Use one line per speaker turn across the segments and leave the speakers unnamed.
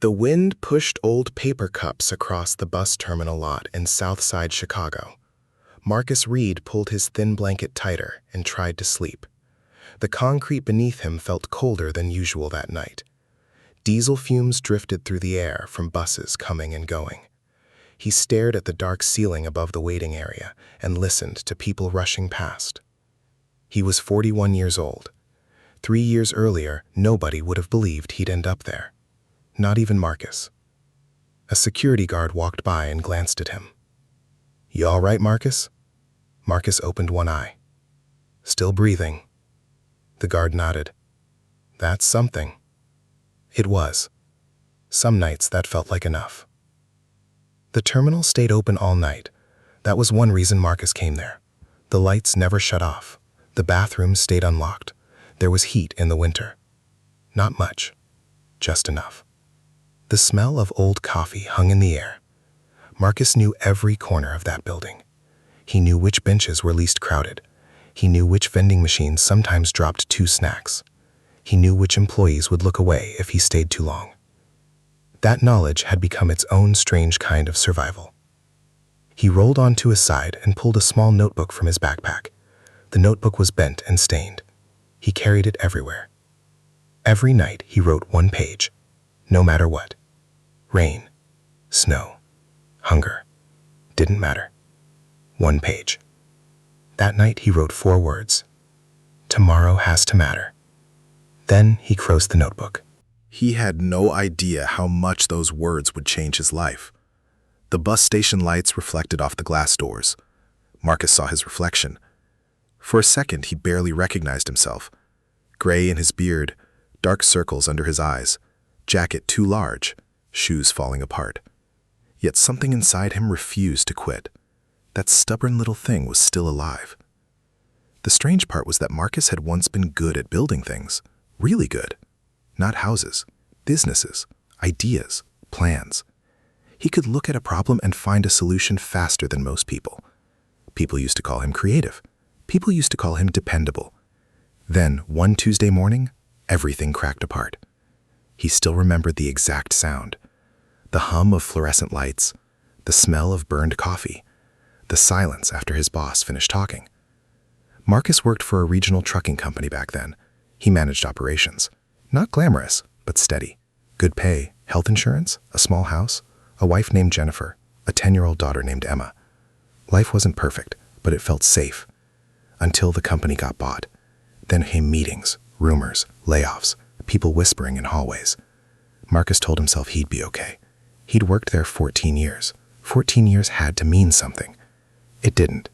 The wind pushed old paper cups across the bus terminal lot in Southside Chicago. Marcus Reed pulled his thin blanket tighter and tried to sleep. The concrete beneath him felt colder than usual that night. Diesel fumes drifted through the air from buses coming and going. He stared at the dark ceiling above the waiting area and listened to people rushing past. He was 41 years old. 3 years earlier, nobody would have believed he'd end up there. Not even Marcus. A security guard walked by and glanced at him. "You all right, Marcus?" Marcus opened one eye. "Still breathing." The guard nodded. "That's something." It was. Some nights that felt like enough. The terminal stayed open all night. That was one reason Marcus came there. The lights never shut off. The bathrooms stayed unlocked. There was heat in the winter. Not much. Just enough. The smell of old coffee hung in the air. Marcus knew every corner of that building. He knew which benches were least crowded. He knew which vending machines sometimes dropped 2 snacks. He knew which employees would look away if he stayed too long. That knowledge had become its own strange kind of survival. He rolled onto his side and pulled a small notebook from his backpack. The notebook was bent and stained. He carried it everywhere. Every night he wrote 1 page, no matter what. Rain, snow, hunger. Didn't matter. 1 page. That night he wrote 4 words. Tomorrow has to matter. Then he closed the notebook.
He had no idea how much those words would change his life. The bus station lights reflected off the glass doors. Marcus saw his reflection. For a second, he barely recognized himself. Gray in his beard, dark circles under his eyes, jacket too large, shoes falling apart. Yet something inside him refused to quit. That stubborn little thing was still alive. The strange part was that Marcus had once been good at building things. Really good. Not houses, businesses, ideas, plans. He could look at a problem and find a solution faster than most people. People used to call him creative. People used to call him dependable. Then, one Tuesday morning, everything cracked apart. He still remembered the exact sound. The hum of fluorescent lights, the smell of burned coffee, the silence after his boss finished talking. Marcus worked for a regional trucking company back then. He managed operations. Not glamorous, but steady. Good pay, health insurance, a small house, a wife named Jennifer, a 10-year-old daughter named Emma. Life wasn't perfect, but it felt safe. Until the company got bought. Then came meetings, rumors, layoffs, people whispering in hallways. Marcus told himself he'd be okay. He'd worked there 14 years. 14 years had to mean something. It didn't.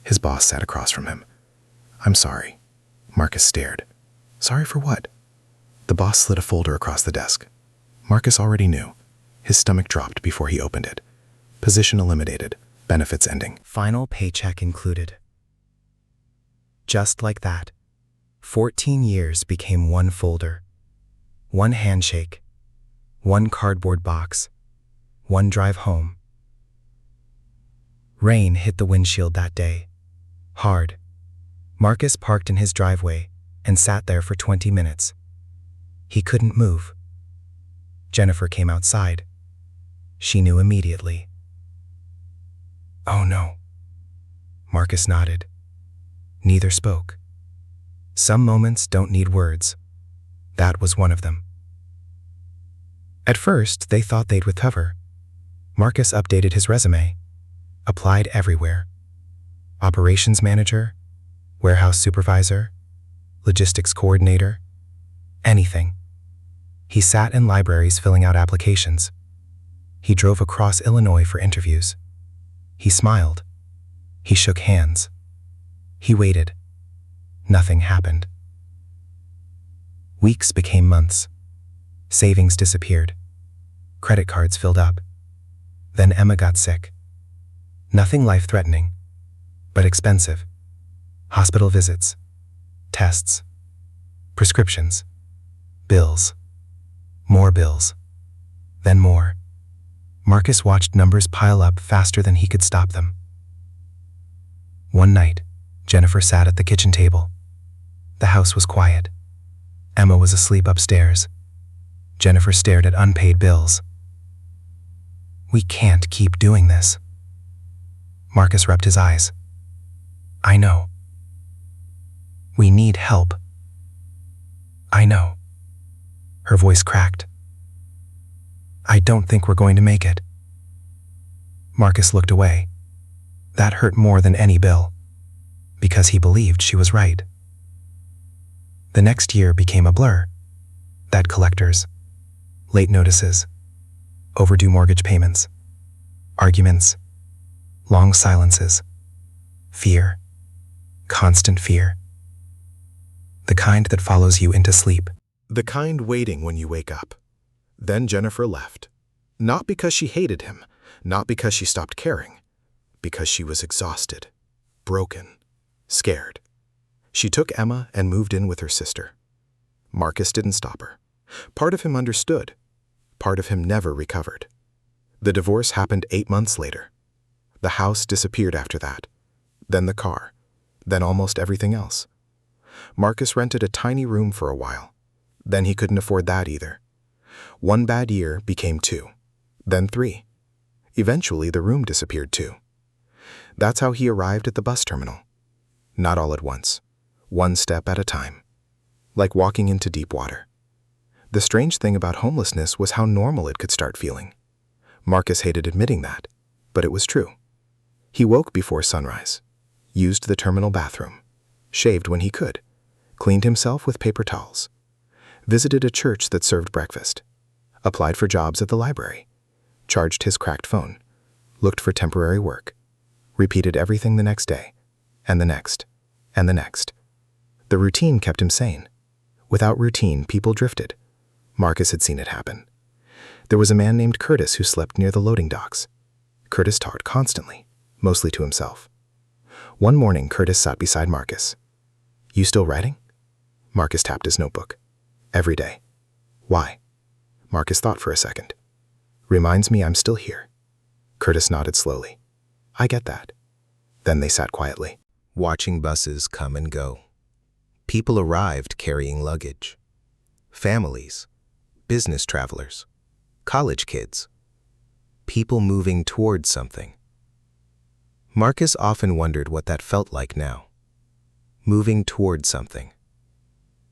His boss sat across from him. "I'm sorry." Marcus stared. Sorry for what? The boss slid a folder across the desk. Marcus already knew. His stomach dropped before he opened it. Position eliminated. Benefits ending.
Final paycheck included. Just like that, 14 years became 1 folder, 1 handshake, 1 cardboard box, 1 drive home. Rain hit the windshield that day. Hard. Marcus parked in his driveway and sat there for 20 minutes. He couldn't move. Jennifer came outside. She knew immediately. "Oh no." Marcus nodded. Neither spoke. Some moments don't need words. That was one of them. At first, they thought they'd recover. Marcus updated his resume. Applied everywhere. Operations manager, warehouse supervisor, logistics coordinator, anything. He sat in libraries filling out applications. He drove across Illinois for interviews. He smiled. He shook hands. He waited. Nothing happened. Weeks became months. Savings disappeared. Credit cards filled up. Then Emma got sick. Nothing life-threatening, but expensive. Hospital visits, tests, prescriptions, bills, more bills, then more. Marcus watched numbers pile up faster than he could stop them. One night, Jennifer sat at the kitchen table. The house was quiet. Emma was asleep upstairs. Jennifer stared at unpaid bills. We can't keep doing this. Marcus rubbed his eyes. I know. We need help. I know. Her voice cracked. I don't think we're going to make it. Marcus looked away. That hurt more than any bill, because he believed she was right. The next year became a blur. Debt collectors, late notices, overdue mortgage payments, arguments, long silences, fear, constant fear. The kind that follows you into sleep.
The kind waiting when you wake up. Then Jennifer left. Not because she hated him, not because she stopped caring, because she was exhausted, broken, scared. She took Emma and moved in with her sister. Marcus didn't stop her. Part of him understood. Part of him never recovered. The divorce happened 8 months later. The house disappeared after that. Then the car. Then almost everything else. Marcus rented a tiny room for a while. Then he couldn't afford that either. 1 bad year became 2. Then 3. Eventually, the room disappeared too. That's how he arrived at the bus terminal. Not all at once. 1 step at a time. Like walking into deep water. The strange thing about homelessness was how normal it could start feeling. Marcus hated admitting that, but it was true. He woke before sunrise, used the terminal bathroom, shaved when he could, cleaned himself with paper towels, visited a church that served breakfast, applied for jobs at the library, charged his cracked phone, looked for temporary work, repeated everything the next day, and the next, and the next. The routine kept him sane. Without routine, people drifted. Marcus had seen it happen. There was a man named Curtis who slept near the loading docks. Curtis talked constantly, mostly to himself. One morning, Curtis sat beside Marcus. You still writing? Marcus tapped his notebook. Every day. Why? Marcus thought for a second. Reminds me I'm still here. Curtis nodded slowly. I get that. Then they sat quietly,
Watching buses come and go. People arrived carrying luggage. Families, business travelers, college kids. People moving towards something. Marcus often wondered what that felt like now. Moving toward something,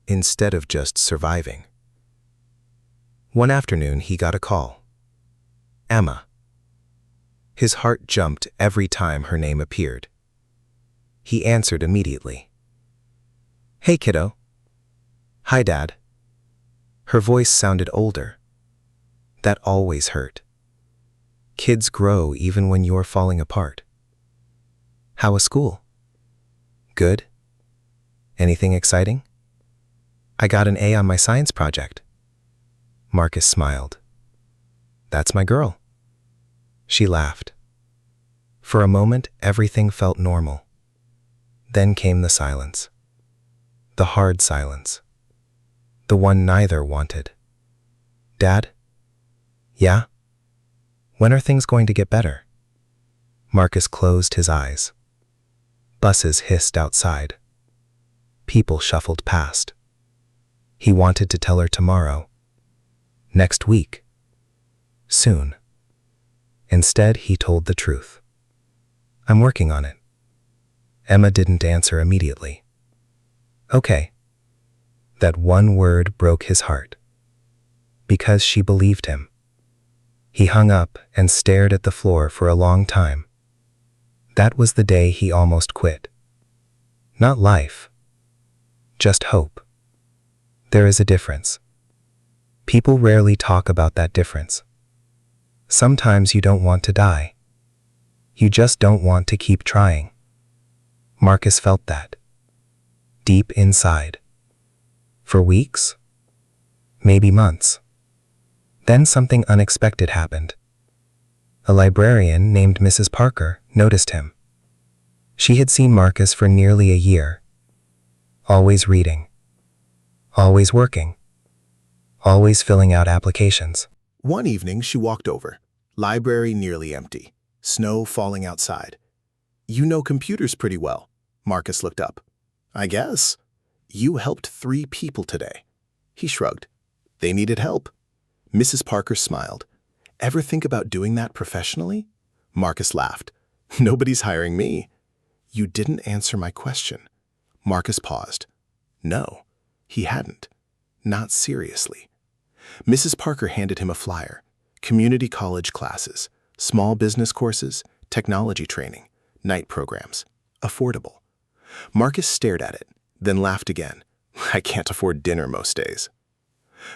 instead of just surviving. One afternoon, he got a call. Emma. His heart jumped every time her name appeared. He answered immediately. Hey, kiddo. Hi, Dad. Her voice sounded older. That always hurt. Kids grow even when you're falling apart. How was school? Good? Anything exciting? I got an A on my science project. Marcus smiled. That's my girl. She laughed. For a moment, everything felt normal. Then came the silence. The hard silence. The one neither wanted. Dad? Yeah? When are things going to get better? Marcus closed his eyes. Buses hissed outside. People shuffled past. He wanted to tell her tomorrow. Next week. Soon. Instead, he told the truth. I'm working on it. Emma didn't answer immediately. Okay. That one word broke his heart. Because she believed him. He hung up and stared at the floor for a long time. That was the day he almost quit. Not life. Just hope. There is a difference. People rarely talk about that difference. Sometimes you don't want to die. You just don't want to keep trying. Marcus felt that. Deep inside. For weeks? Maybe months. Then something unexpected happened. A librarian named Mrs. Parker noticed him. She had seen Marcus for nearly a year. Always reading. Always working. Always filling out applications.
One evening, she walked over. Library nearly empty. Snow falling outside. You know computers pretty well. Marcus looked up. I guess. You helped 3 people today. He shrugged. They needed help.
Mrs. Parker smiled. Ever think about doing that professionally? Marcus laughed. Nobody's hiring me. You didn't answer my question. Marcus paused. No, he hadn't. Not seriously. Mrs. Parker handed him a flyer. Community college classes, small business courses, technology training, night programs. Affordable. Marcus stared at it, then laughed again. I can't afford dinner most days.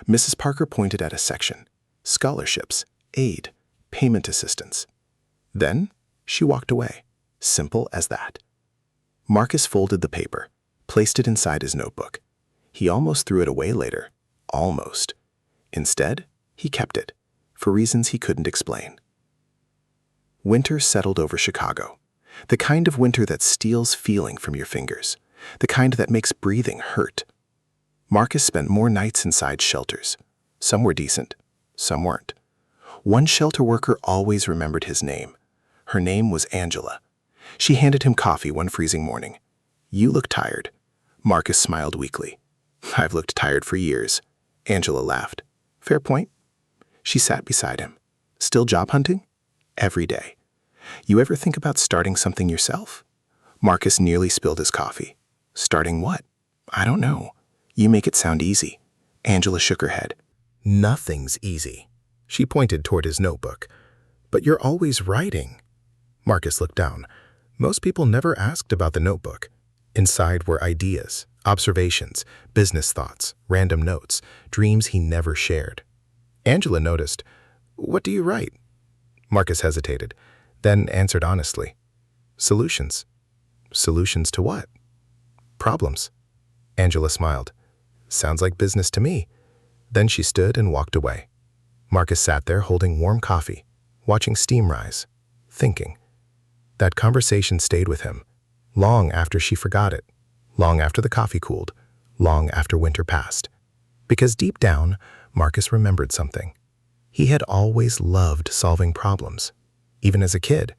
Mrs. Parker pointed at a section. Scholarships, aid, payment assistance. Then she walked away. Simple as that. Marcus folded the paper, placed it inside his notebook. He almost threw it away later. Almost. Instead, he kept it, for reasons he couldn't explain. Winter settled over Chicago. The kind of winter that steals feeling from your fingers. The kind that makes breathing hurt. Marcus spent more nights inside shelters. Some were decent, some weren't. One shelter worker always remembered his name. Her name was Angela. She handed him coffee one freezing morning. You look tired. Marcus smiled weakly. I've looked tired for years. Angela laughed. Fair point. She sat beside him. Still job hunting? Every day. You ever think about starting something yourself? Marcus nearly spilled his coffee. Starting what? I don't know. You make it sound easy. Angela shook her head.
Nothing's easy. She pointed toward his notebook. But you're always writing. Marcus looked down. Most people never asked about the notebook. Inside were ideas, observations, business thoughts, random notes, dreams he never shared. Angela noticed. What do you write? Marcus hesitated, then answered honestly. Solutions. Solutions to what? Problems. Angela smiled. Sounds like business to me. Then she stood and walked away. Marcus sat there holding warm coffee, watching steam rise, thinking. That conversation stayed with him, long after she forgot it, long after the coffee cooled, long after winter passed. Because deep down, Marcus remembered something. He had always loved solving problems, even as a kid,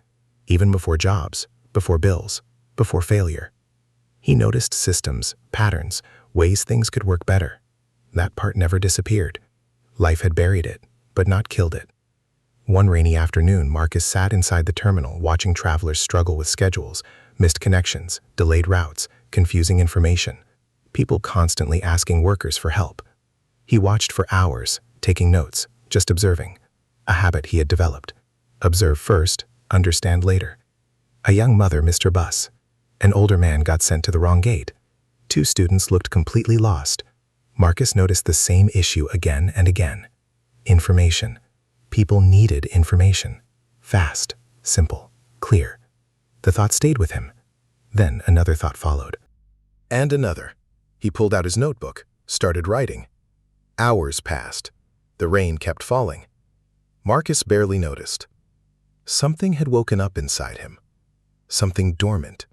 even before jobs, before bills, before failure. He noticed systems, patterns, ways things could work better. That part never disappeared. Life had buried it, but not killed it. One rainy afternoon, Marcus sat inside the terminal watching travelers struggle with schedules, missed connections, delayed routes, confusing information, people constantly asking workers for help. He watched for hours, taking notes, just observing, a habit he had developed. Observe first, understand later. A young mother missed her bus. An older man got sent to the wrong gate. Two students looked completely lost. Marcus noticed the same issue again and again. Information. People needed information. Fast, simple, clear. The thought stayed with him. Then another thought followed. And another. He pulled out his notebook, started writing. Hours passed. The rain kept falling. Marcus barely noticed. Something had woken up inside him. Something dormant.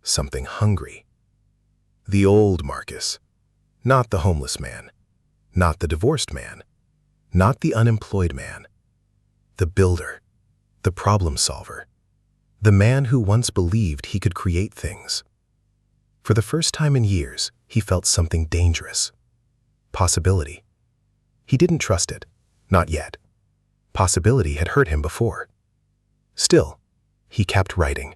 Something hungry. The old Marcus. Not the homeless man. Not the divorced man. Not the unemployed man. The builder. The problem solver. The man who once believed he could create things. For the first time in years, he felt something dangerous. Possibility. He didn't trust it. Not yet. Possibility had hurt him before. Still, he kept writing.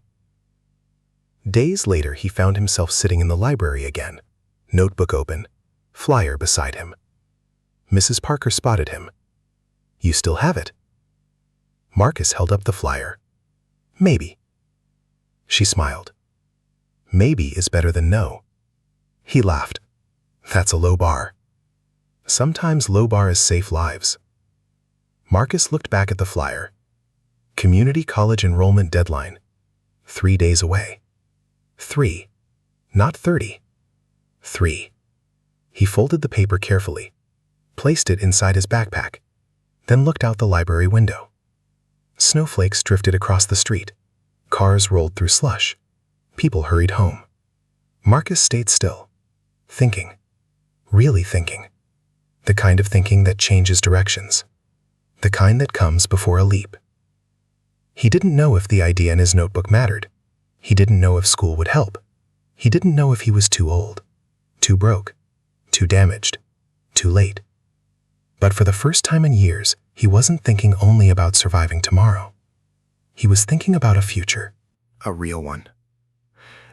Days later, he found himself sitting in the library again, notebook open, flyer beside him. Mrs. Parker spotted him. You still have it? Marcus held up the flyer. Maybe. She smiled. Maybe is better than no. He laughed. That's a low bar. Sometimes low bars save lives. Marcus looked back at the flyer. Community college enrollment deadline. 3 days away. 3. Not 30. 3. He folded the paper carefully, placed it inside his backpack, then looked out the library window. Snowflakes drifted across the street. Cars rolled through slush. People hurried home. Marcus stayed still, thinking, really thinking. The kind of thinking that changes directions. The kind that comes before a leap. He didn't know if the idea in his notebook mattered. He didn't know if school would help. He didn't know if he was too old, too broke, too damaged, too late. But for the first time in years, he wasn't thinking only about surviving tomorrow. He was thinking about a future. A real one.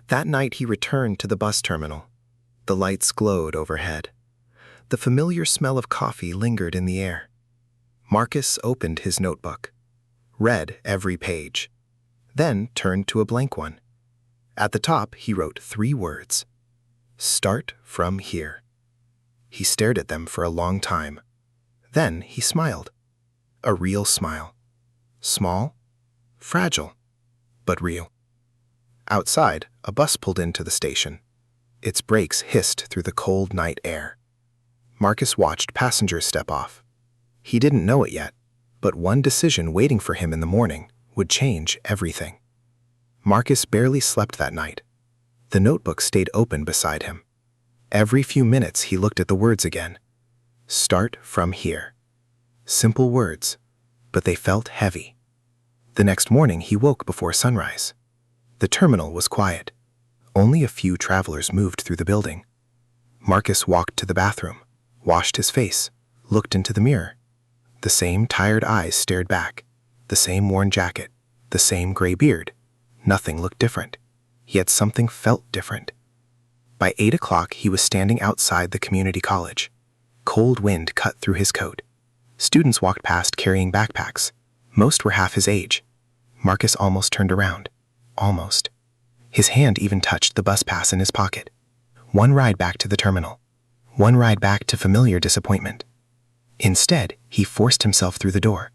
That night he returned to the bus terminal. The lights glowed overhead. The familiar smell of coffee lingered in the air. Marcus opened his notebook, read every page, then turned to a blank one. At the top, he wrote 3 words. Start from here. He stared at them for a long time. Then he smiled. A real smile. Small, fragile, but real. Outside, a bus pulled into the station. Its brakes hissed through the cold night air. Marcus watched passengers step off. He didn't know it yet, but one decision waiting for him in the morning would change everything. Marcus barely slept that night. The notebook stayed open beside him. Every few minutes he looked at the words again. Start from here. Simple words, but they felt heavy. The next morning he woke before sunrise. The terminal was quiet. Only a few travelers moved through the building. Marcus walked to the bathroom, washed his face, looked into the mirror. The same tired eyes stared back, the same worn jacket, the same gray beard. Nothing looked different, yet something felt different. By 8 o'clock, he was standing outside the community college. Cold wind cut through his coat. Students walked past carrying backpacks. Most were half his age. Marcus almost turned around. Almost. His hand even touched the bus pass in his pocket. One ride back to the terminal. One ride back to familiar disappointment. Instead, he forced himself through the door.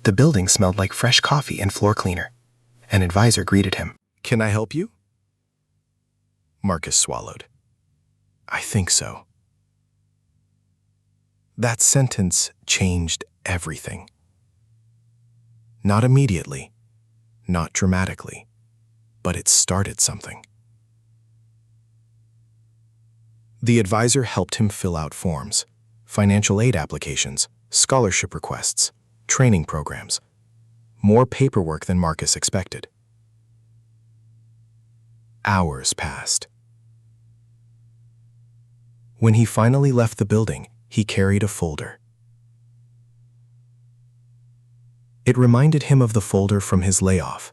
The building smelled like fresh coffee and floor cleaner. An advisor greeted him.
Can I help you? Marcus swallowed. I think so. That sentence changed everything. Not immediately, not dramatically, but it started something. The advisor helped him fill out forms, financial aid applications, scholarship requests, training programs. More paperwork than Marcus expected. Hours passed. When he finally left the building, he carried a folder. It reminded him of the folder from his layoff.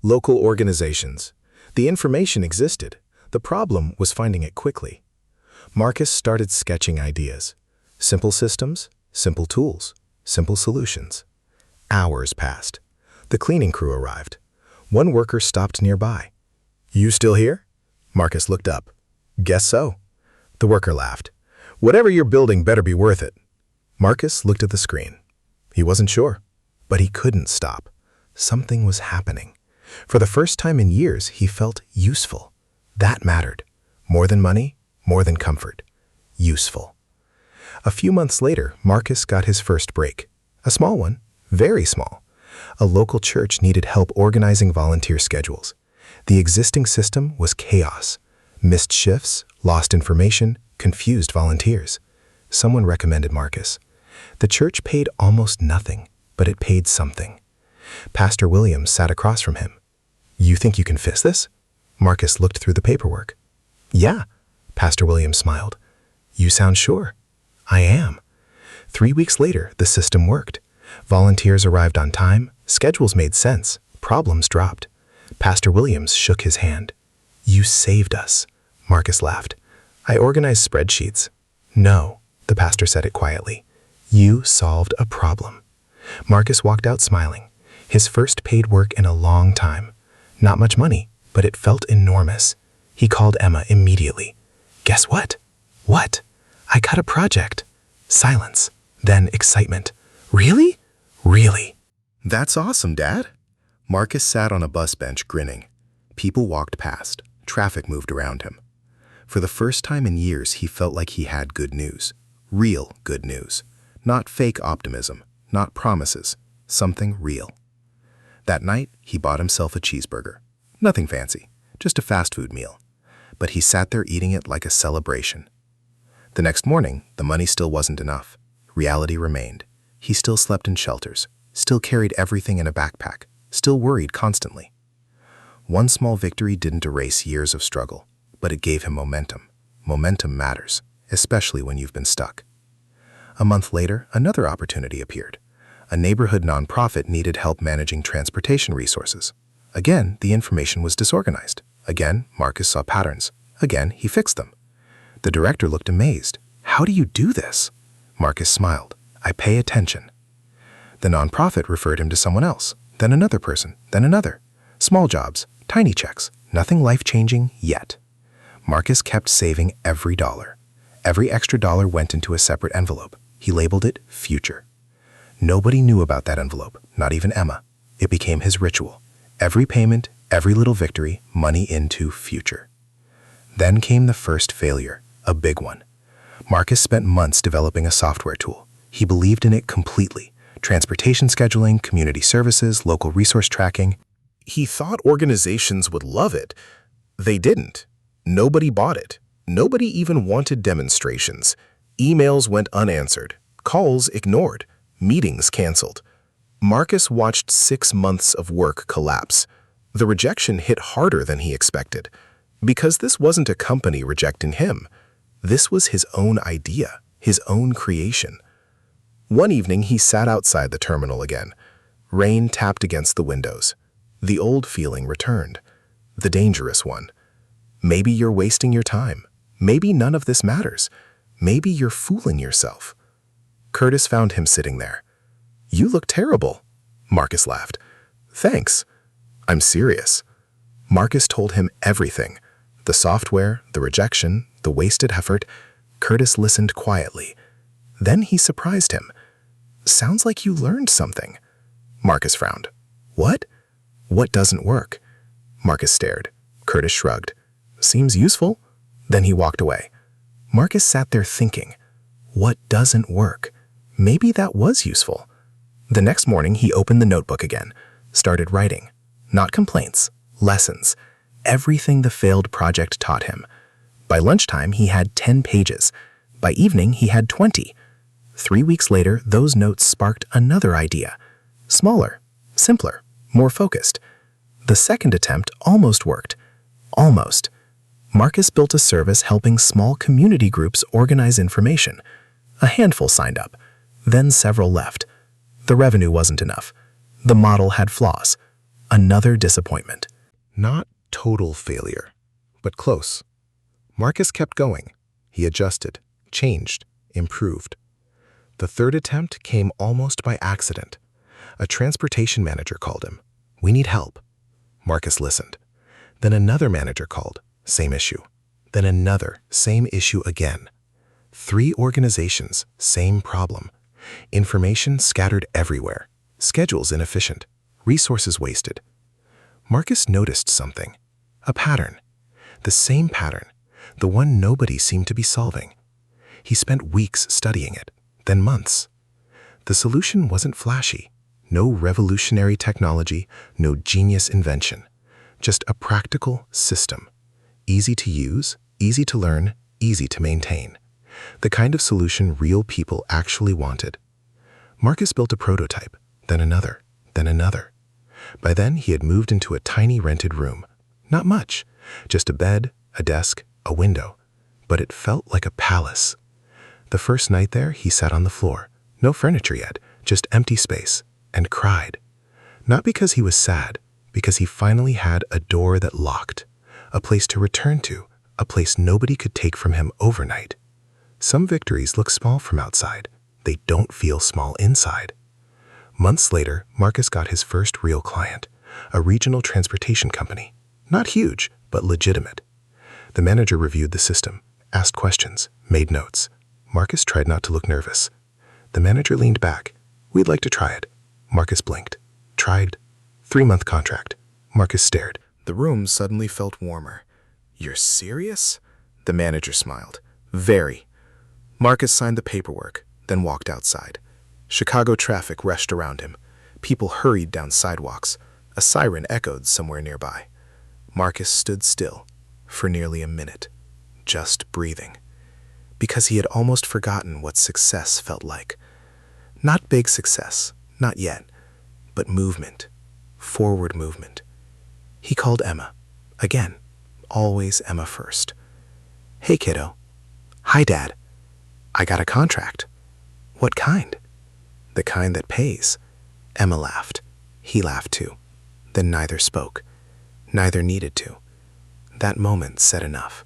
Local organizations. The information existed. The problem was finding it quickly. Marcus started sketching ideas. Simple systems, simple tools, simple solutions. Hours passed. The cleaning crew arrived. One worker stopped nearby. "You still here?" Marcus looked up. "Guess so." The worker laughed. "Whatever you're building better be worth it." Marcus looked at the screen. He wasn't sure, but he couldn't stop. Something was happening. For the first time in years, he felt useful. That mattered. More than money, more than comfort. Useful. A few months later, Marcus got his first break. A small one, very small. A local church needed help organizing volunteer schedules. The existing system was chaos. Missed shifts, lost information, confused volunteers. Someone recommended Marcus. The church paid almost nothing, but it paid something. Pastor Williams sat across from him. "You think you can fix this?" Marcus looked through the paperwork. "Yeah," Pastor Williams smiled. "You sound sure." "I am." 3 weeks later, the system worked. Volunteers arrived on time, schedules made sense, problems dropped. Pastor Williams shook his hand. "You saved us." Marcus laughed. "I organized spreadsheets." "No," the pastor said it quietly. "You solved a problem." Marcus walked out smiling. His first paid work in a long time. Not much money, but it felt enormous. He called Emma immediately. "Guess what?" "What?" "I got a project." Silence. Then excitement. "Really?" "Really."
That's awesome, Dad. Marcus sat on a bus bench grinning. People walked past. Traffic moved around him. For the first time in years, he felt like he had good news. Real good news. Not fake optimism, not promises, something real. That night, he bought himself a cheeseburger. Nothing fancy, just a fast food meal. But he sat there eating it like a celebration. The next morning, the money still wasn't enough. Reality remained. He still slept in shelters, still carried everything in a backpack, still worried constantly. One small victory didn't erase years of struggle, but it gave him momentum. Momentum matters, especially when you've been stuck. A month later, another opportunity appeared. A neighborhood nonprofit needed help managing transportation resources. Again, the information was disorganized. Again, Marcus saw patterns. Again, he fixed them. The director looked amazed. "How do you do this?" Marcus smiled. "I pay attention." The nonprofit referred him to someone else, then another person, then another. Small jobs, tiny checks, nothing life-changing yet. Marcus kept saving every dollar. Every extra dollar went into a separate envelope. He labeled it Future. Nobody knew about that envelope, not even Emma. It became his ritual. Every payment, every little victory, money into Future. Then came the first failure, a big one. Marcus spent months developing a software tool. He believed in it completely. Transportation scheduling, community services, local resource tracking. He thought organizations would love it. They didn't. Nobody bought it. Nobody even wanted demonstrations. Emails went unanswered. Calls ignored. Meetings canceled. Marcus watched 6 months of work collapse. The rejection hit harder than he expected. Because this wasn't a company rejecting him. This was his own idea, his own creation. One evening, he sat outside the terminal again. Rain tapped against the windows. The old feeling returned. The dangerous one. Maybe you're wasting your time. Maybe none of this matters. Maybe you're fooling yourself. Curtis found him sitting there. "You look terrible." Marcus laughed. "Thanks. I'm serious." Marcus told him everything. The software, the rejection, the wasted effort. Curtis listened quietly. Then he surprised him. "Sounds like you learned something." Marcus frowned. "What?" "What doesn't work?" Marcus stared. Curtis shrugged. "Seems useful." Then he walked away. Marcus sat there thinking, what doesn't work? Maybe that was useful. The next morning, he opened the notebook again, started writing. Not complaints, lessons. Everything the failed project taught him. By lunchtime, he had 10 pages. By evening, he had 20. 3 weeks later, those notes sparked another idea. Smaller, simpler, more focused. The second attempt almost worked. Almost. Marcus built a service helping small community groups organize information. A handful signed up. Then several left. The revenue wasn't enough. The model had flaws.
Another disappointment.
Not total failure, but close. Marcus kept going. He adjusted, changed, improved. The third attempt came almost by accident. A transportation manager called him. "We need help." Marcus listened. Then another manager called. Same issue. Then another, same issue again. 3 organizations, same problem. Information scattered everywhere. Schedules inefficient. Resources wasted. Marcus noticed something. A pattern. The same pattern. The one nobody seemed to be solving. He spent weeks studying it, then months. The solution wasn't flashy. No revolutionary technology, no genius invention. Just a practical system. Easy to use, easy to learn, easy to maintain. The kind of solution real people actually wanted. Marcus built a prototype, then another, then another. By then, he had moved into a tiny rented room. Not much, just a bed, a desk, a window. But it felt like a palace. The first night there, he sat on the floor. No furniture yet, just empty space, and cried. Not because he was sad, because he finally had a door that locked, a place to return to, a place nobody could take from him overnight. Some victories look small from outside. They don't feel small inside. Months later, Marcus got his first real client, a regional transportation company. Not huge, but legitimate. The manager reviewed the system, asked questions, made notes. Marcus tried not to look nervous. The manager leaned back. "We'd like to try it." Marcus blinked. Tried. 3-month contract. Marcus stared. The room suddenly felt warmer. "You're serious?" The manager smiled. "Very." Marcus signed the paperwork, then walked outside. Chicago traffic rushed around him. People hurried down sidewalks. A siren echoed somewhere nearby. Marcus stood still for nearly a minute, just breathing, because he had almost forgotten what success felt like. Not big success, not yet, but movement, forward movement. He called Emma. Again, always Emma first. "Hey, kiddo." "Hi, Dad. I got a contract." "What kind?" "The kind that pays." Emma laughed. He laughed too. Then neither spoke. Neither needed to. That moment said enough.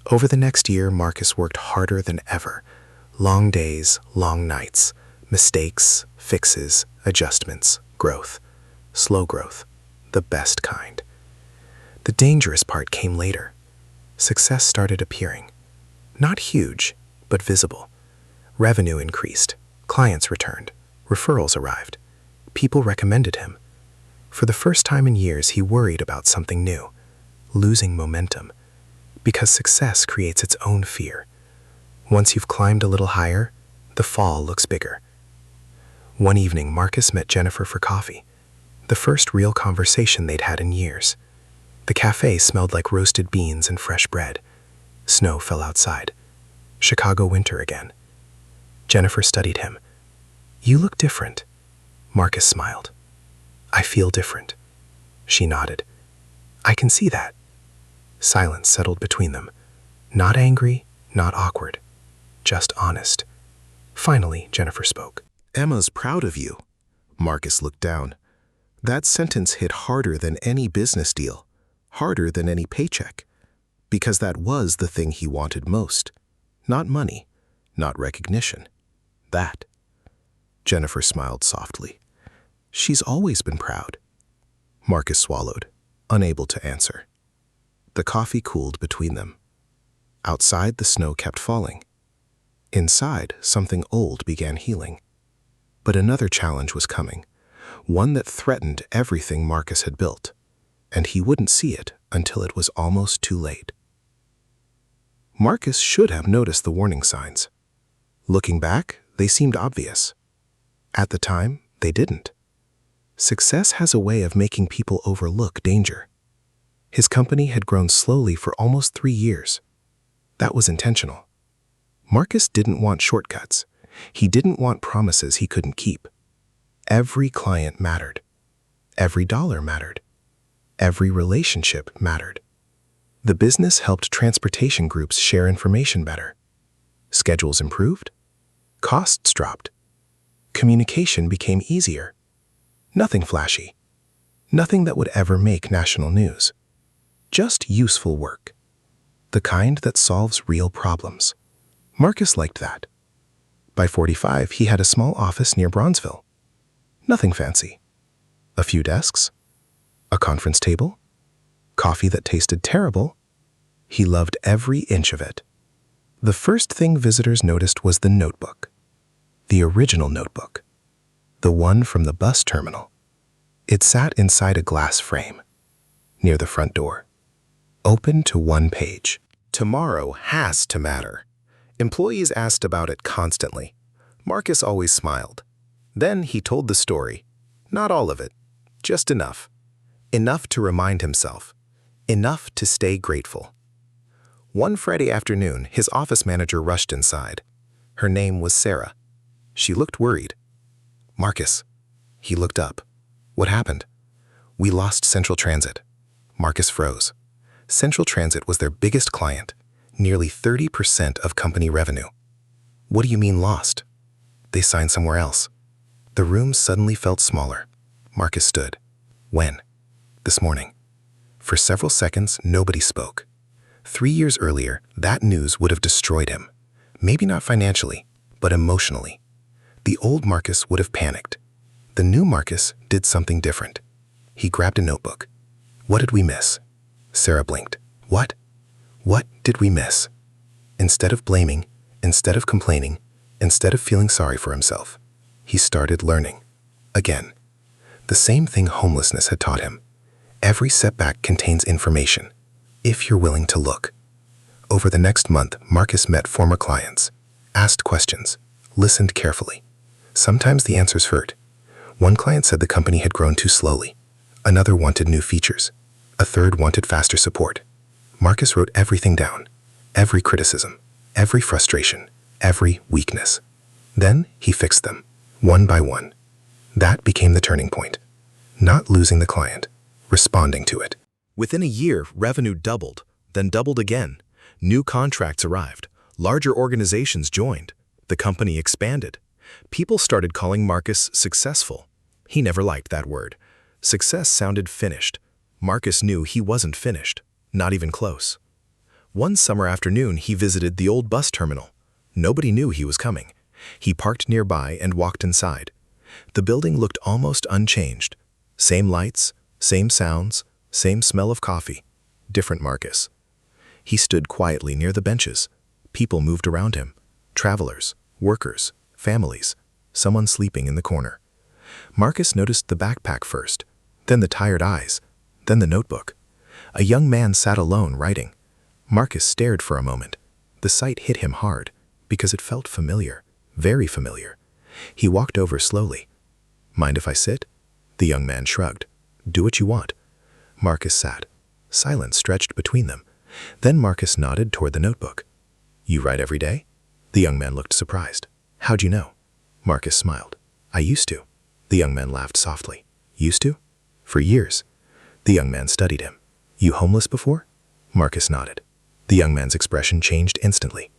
Over the next year, Marcus worked harder than ever. Long days, long nights. Mistakes, fixes, adjustments, growth. Slow growth. The best kind. The dangerous part came later. Success started appearing. Not huge, but visible. Revenue increased. Clients returned. Referrals arrived. People recommended him. For the first time in years, he worried about something new. Losing momentum. Because success creates its own fear. Once you've climbed a little higher, the fall looks bigger. One evening, Marcus met Jennifer for coffee. The first real conversation they'd had in years. The cafe smelled like roasted beans and fresh bread. Snow fell outside. Chicago winter again. Jennifer studied him. "You look different." Marcus smiled. "I feel different." She nodded. "I can see that." Silence settled between them. Not angry, not awkward. Just honest. Finally, Jennifer spoke. "Emma's proud of you." Marcus looked down. That sentence hit harder than any business deal, harder than any paycheck, because that was the thing he wanted most. Not money, not recognition. That. Jennifer smiled softly. "She's always been proud." Marcus swallowed, unable to answer. The coffee cooled between them. Outside, the snow kept falling. Inside, something old began healing. But another challenge was coming, one that threatened everything Marcus had built, and he wouldn't see it until it was almost too late. Marcus should have noticed the warning signs. Looking back, they seemed obvious. At the time, they didn't. Success has a way of making people overlook danger. His company had grown slowly for almost 3 years. That was intentional. Marcus didn't want shortcuts. He didn't want promises he couldn't keep. Every client mattered. Every dollar mattered. Every relationship mattered. The business helped transportation groups share information better. Schedules improved. Costs dropped. Communication became easier. Nothing flashy. Nothing that would ever make national news. Just useful work. The kind that solves real problems. Marcus liked that. By 45, he had a small office near Bronzeville. Nothing fancy. A few desks, a conference table, coffee that tasted terrible. He loved every inch of it. The first thing visitors noticed was the notebook. The original notebook. The one from the bus terminal. It sat inside a glass frame, near the front door, open to one page. Tomorrow has to matter. Employees asked about it constantly. Marcus always smiled. Then he told the story. Not all of it, just enough. Enough to remind himself. Enough to stay grateful. One Friday afternoon, his office manager rushed inside. Her name was Sarah. She looked worried. Marcus. He looked up. What happened? We lost Central Transit. Marcus froze. Central Transit was their biggest client, nearly 30% of company revenue. What do you mean lost? They signed somewhere else. The room suddenly felt smaller. Marcus stood. When? This morning. For several seconds, nobody spoke. 3 years earlier, that news would have destroyed him. Maybe not financially, but emotionally. The old Marcus would have panicked. The new Marcus did something different. He grabbed a notebook. What did we miss? Sarah blinked. What? What did we miss? Instead of blaming, instead of complaining, instead of feeling sorry for himself, he started learning. Again. The same thing homelessness had taught him. Every setback contains information, if you're willing to look. Over the next month, Marcus met former clients, asked questions, listened carefully. Sometimes the answers hurt. One client said the company had grown too slowly. Another wanted new features. A third wanted faster support. Marcus wrote everything down. Every criticism, every frustration, every weakness. Then he fixed them, one by one. That became the turning point. Not losing the client, responding to it. Within a year, revenue doubled, then doubled again. New contracts arrived. Larger organizations joined. The company expanded. People started calling Marcus successful. He never liked that word. Success sounded finished. Marcus knew he wasn't finished, not even close. One summer afternoon, he visited the old bus terminal. Nobody knew he was coming. He parked nearby and walked inside. The building looked almost unchanged. Same lights, same sounds, same smell of coffee. Different Marcus. He stood quietly near the benches. People moved around him. Travelers, workers, families, someone sleeping in the corner. Marcus noticed the backpack first, then the tired eyes, then the notebook. A young man sat alone writing. Marcus stared for a moment. The sight hit him hard, because it felt familiar, very familiar. He walked over slowly. Mind if I sit? The young man shrugged. Do what you want. Marcus sat. Silence stretched between them. Then Marcus nodded toward the notebook. You write every day? The young man looked surprised. How'd you know? Marcus smiled. I used to. The young man laughed softly. Used to? For years. The young man studied him. You homeless before? Marcus nodded. The young man's expression changed instantly.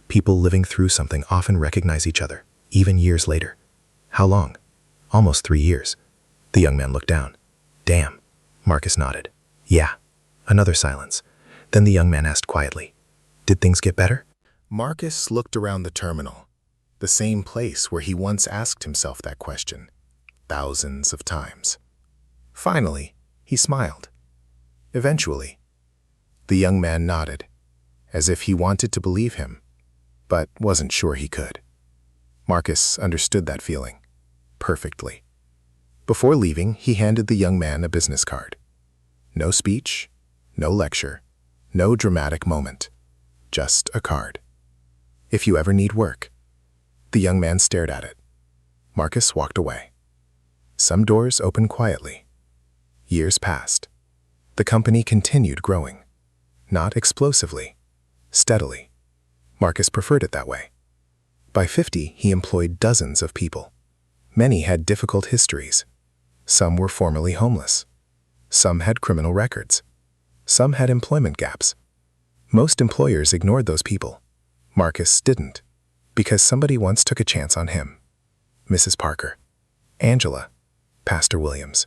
People living through something often recognize each other, even years later. How long? Almost 3 years. The young man looked down. Damn. Marcus nodded. Yeah. Another silence. Then the young man asked quietly, Did things get better? Marcus looked around the terminal, the same place where he once asked himself that question, thousands of times. Finally, he smiled. Eventually. The young man nodded, as if he wanted to believe him, but wasn't sure he could. Marcus understood that feeling perfectly. Before leaving, he handed the young man a business card. No speech, no lecture, no dramatic moment, just a card. If you ever need work. The young man stared at it. Marcus walked away. Some doors opened quietly. Years passed. The company continued growing. Not explosively, steadily. Marcus preferred it that way. By 50, he employed dozens of people. Many had difficult histories. Some were formerly homeless. Some had criminal records. Some had employment gaps. Most employers ignored those people. Marcus didn't, because somebody once took a chance on him. Mrs. Parker, Angela, Pastor Williams.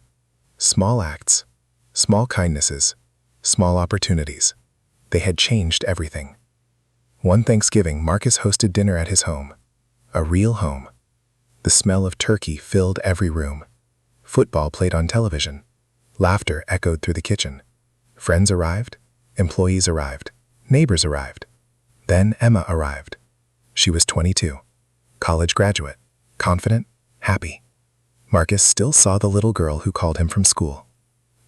Small acts, small kindnesses, small opportunities. They had changed everything. One Thanksgiving, Marcus hosted dinner at his home. A real home. The smell of turkey filled every room. Football played on television. Laughter echoed through the kitchen. Friends arrived. Employees arrived. Neighbors arrived. Then Emma arrived. She was 22. College graduate. Confident. Happy. Marcus still saw the little girl who called him from school.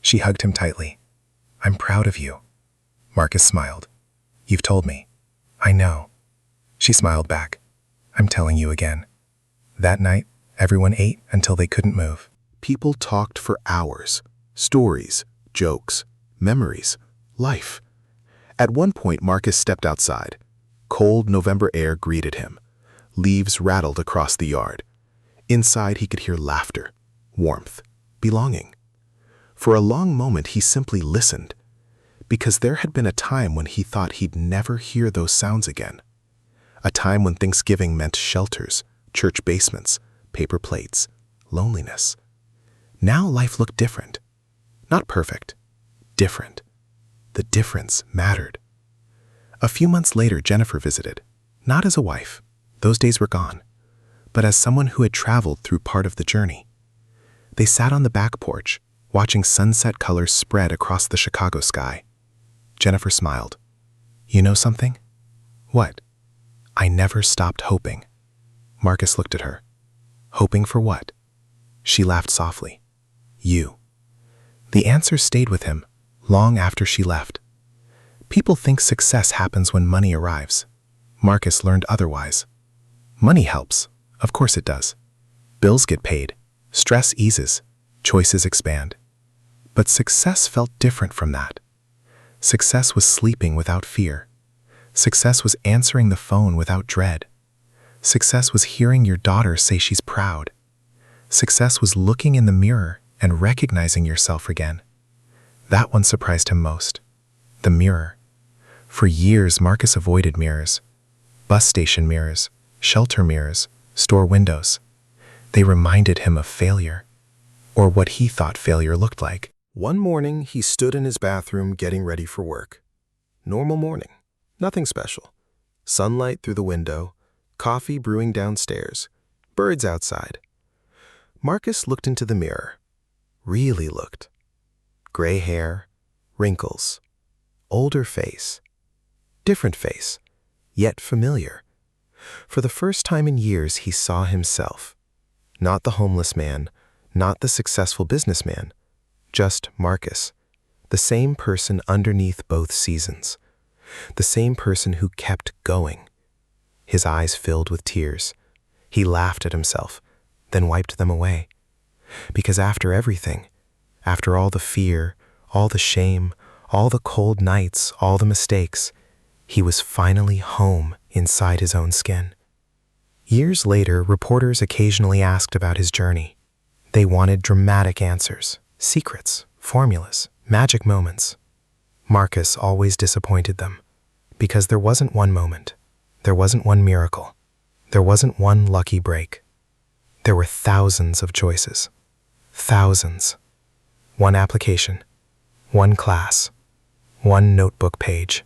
She hugged him tightly. "I'm proud of you." Marcus smiled. "You've told me." "I know." She smiled back. "I'm telling you again." That night, everyone ate until they couldn't move.
People talked for hours. Stories, jokes, memories, life. At one point, Marcus stepped outside. Cold November air greeted him. Leaves rattled across the yard. Inside, he could hear laughter, warmth, belonging. For a long moment, he simply listened, because there had been a time when he thought he'd never hear those sounds again. A time when Thanksgiving meant shelters, church basements, paper plates, loneliness. Now life looked different. Not perfect, different. The difference mattered. A few months later, Jennifer visited, not as a wife, those days were gone, but as someone who had traveled through part of the journey. They sat on the back porch, watching sunset colors spread across the Chicago sky. Jennifer smiled. "You know something?" "What?" "I never stopped hoping." Marcus looked at her. "Hoping for what?" She laughed softly. "You." The answer stayed with him long after she left. People think success happens when money arrives. Marcus learned otherwise. Money helps. Of course it does. Bills get paid. Stress eases. Choices expand. But success felt different from that. Success was sleeping without fear. Success was answering the phone without dread. Success was hearing your daughter say she's proud. Success was looking in the mirror and recognizing yourself again. That one surprised him most. The mirror. For years, Marcus avoided mirrors. Bus station mirrors, shelter mirrors, store windows. They reminded him of failure, or what he thought failure looked like. One morning, he stood in his bathroom getting ready for work. Normal morning, nothing special. Sunlight through the window, coffee brewing downstairs, birds outside. Marcus looked into the mirror. Really looked. Gray hair, wrinkles, older face, different face, yet familiar. For the first time in years, he saw himself. Not the homeless man, not the successful businessman, just Marcus, the same person underneath both seasons, the same person who kept going. His eyes filled with tears. He laughed at himself, then wiped them away. Because after everything, after all the fear, all the shame, all the cold nights, all the mistakes, he was finally home inside his own skin. Years later, reporters occasionally asked about his journey. They wanted dramatic answers, secrets, formulas, magic moments. Marcus always disappointed them, because there wasn't one moment, there wasn't one miracle, there wasn't one lucky break. There were thousands of choices. Thousands. One application, one class, one notebook page,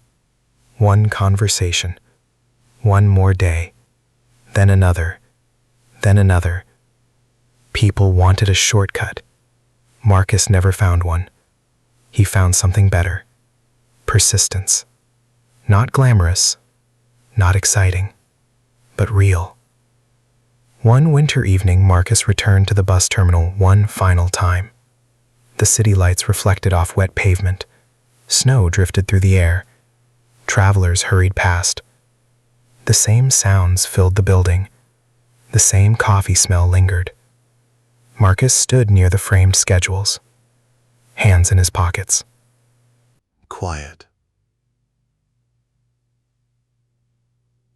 one conversation, one more day, then another, then another. People wanted a shortcut. Marcus never found one. He found something better. Persistence. Not glamorous, not exciting, but real. One winter evening, Marcus returned to the bus terminal one final time. The city lights reflected off wet pavement. Snow drifted through the air. Travelers hurried past. The same sounds filled the building. The same coffee smell lingered. Marcus stood near the framed schedules, hands in his pockets. Quiet.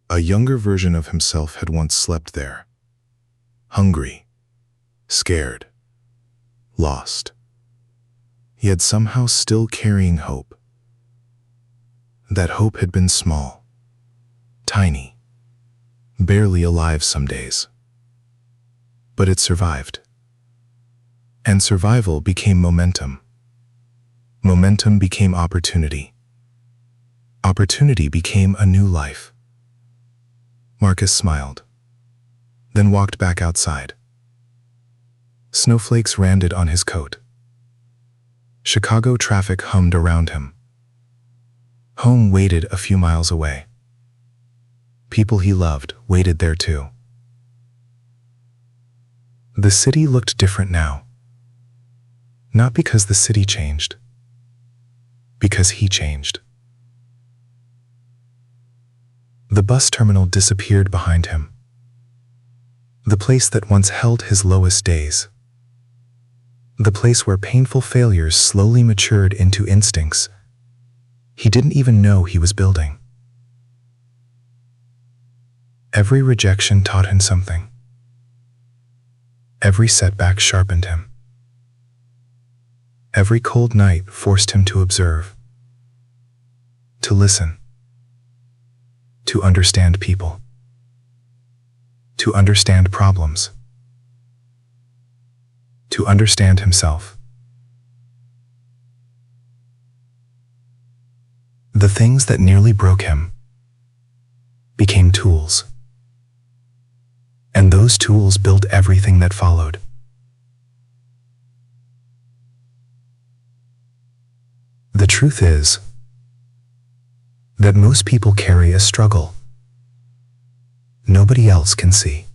A younger version of himself had once slept there. Hungry, scared, lost, yet somehow still carrying hope. That hope had been small, tiny, barely alive some days. But it survived. And survival became momentum. Momentum became opportunity. Opportunity became a new life. Marcus smiled, then walked back outside. Snowflakes landed on his coat. Chicago traffic hummed around him. Home waited a few miles away. People he loved waited there too. The city looked different now. Not because the city changed, because he changed. The bus terminal disappeared behind him. The place that once held his lowest days. The place where painful failures slowly matured into instincts he didn't even know he was building. Every rejection taught him something. Every setback sharpened him. Every cold night forced him to observe, to listen, to understand people, to understand problems, to understand himself. The things that nearly broke him became tools, and those tools built everything that followed. The truth is that most people carry a struggle nobody else can see.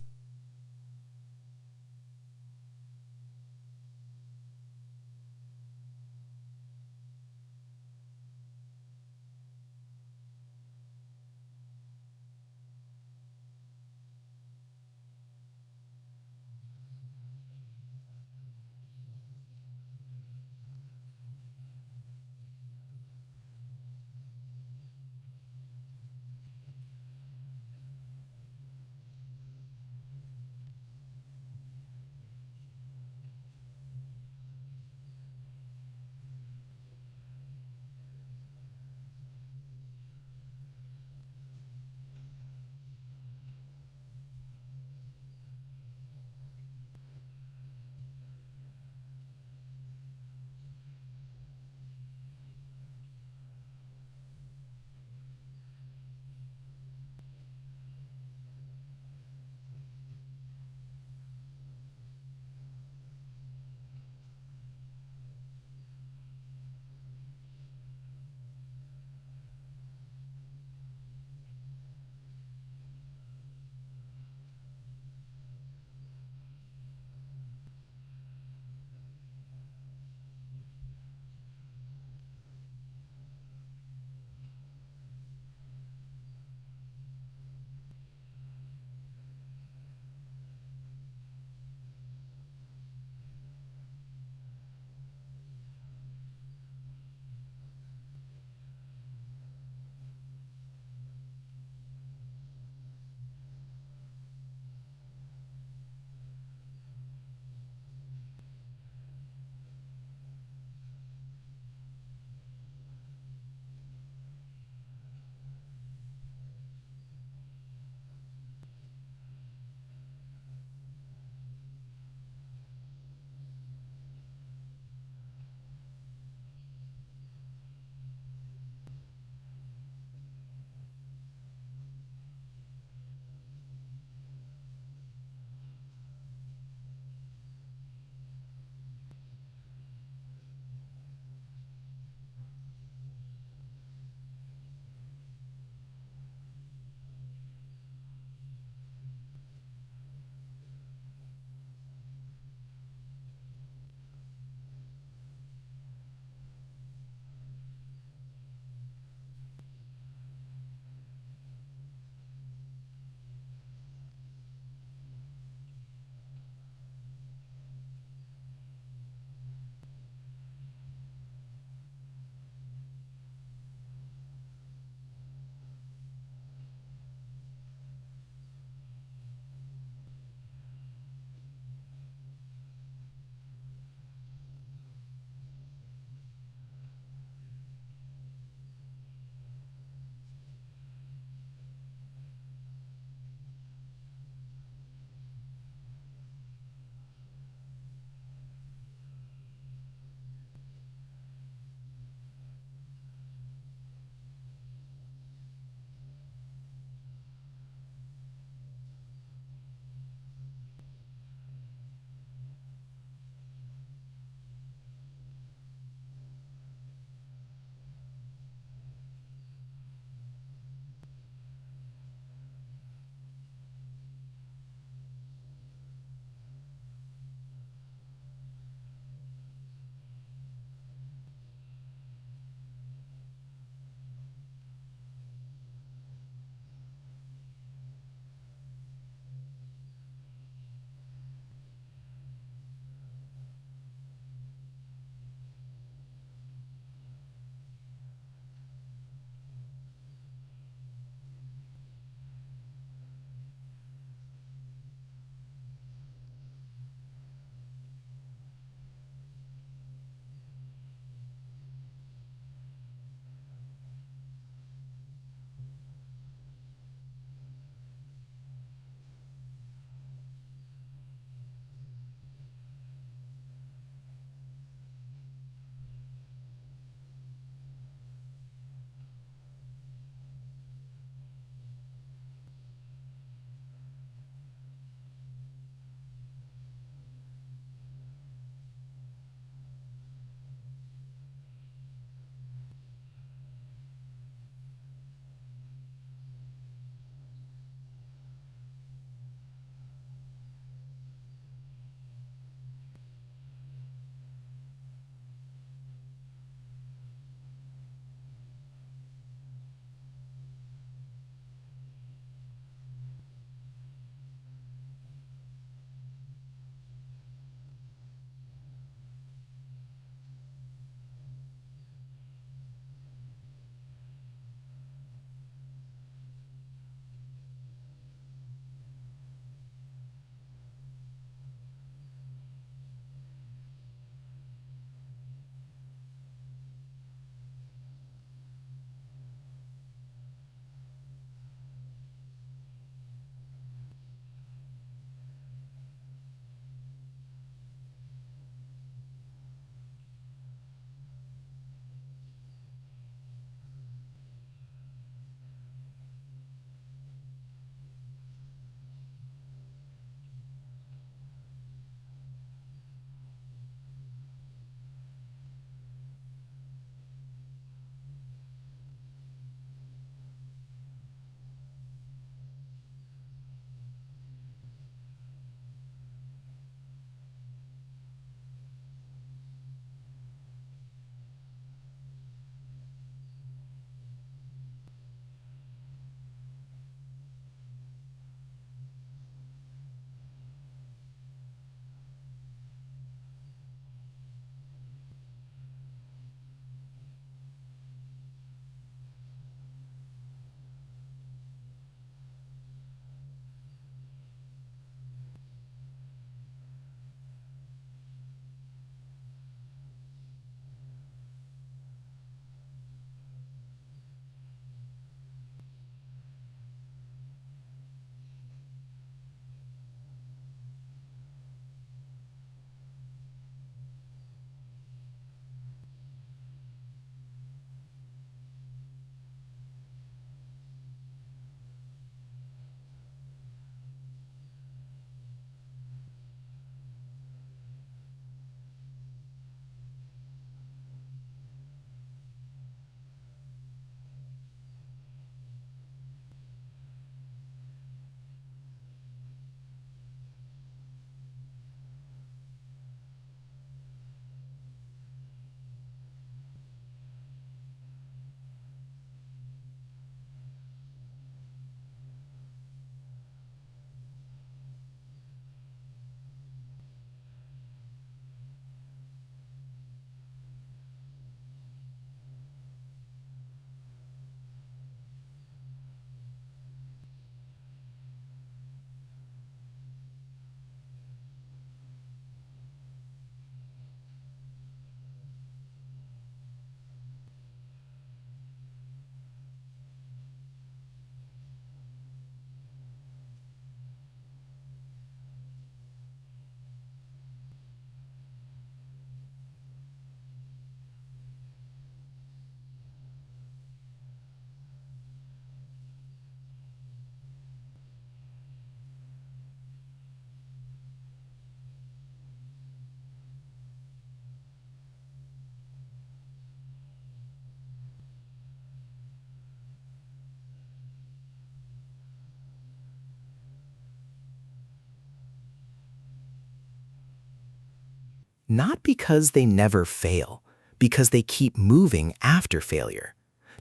Not because they never fail, because they keep moving after failure.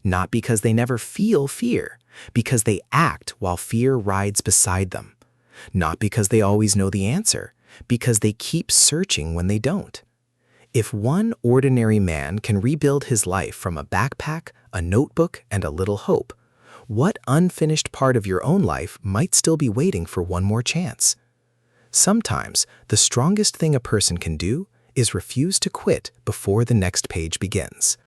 Not because they never feel fear, because they act while fear rides beside them. Not because they always know the answer, because they keep searching when they don't. If one ordinary man can rebuild his life from a backpack, a notebook, and a little hope, what unfinished part of your own life might still be waiting for one more chance? Sometimes, the strongest thing a person can do is refuse to quit before the next page begins.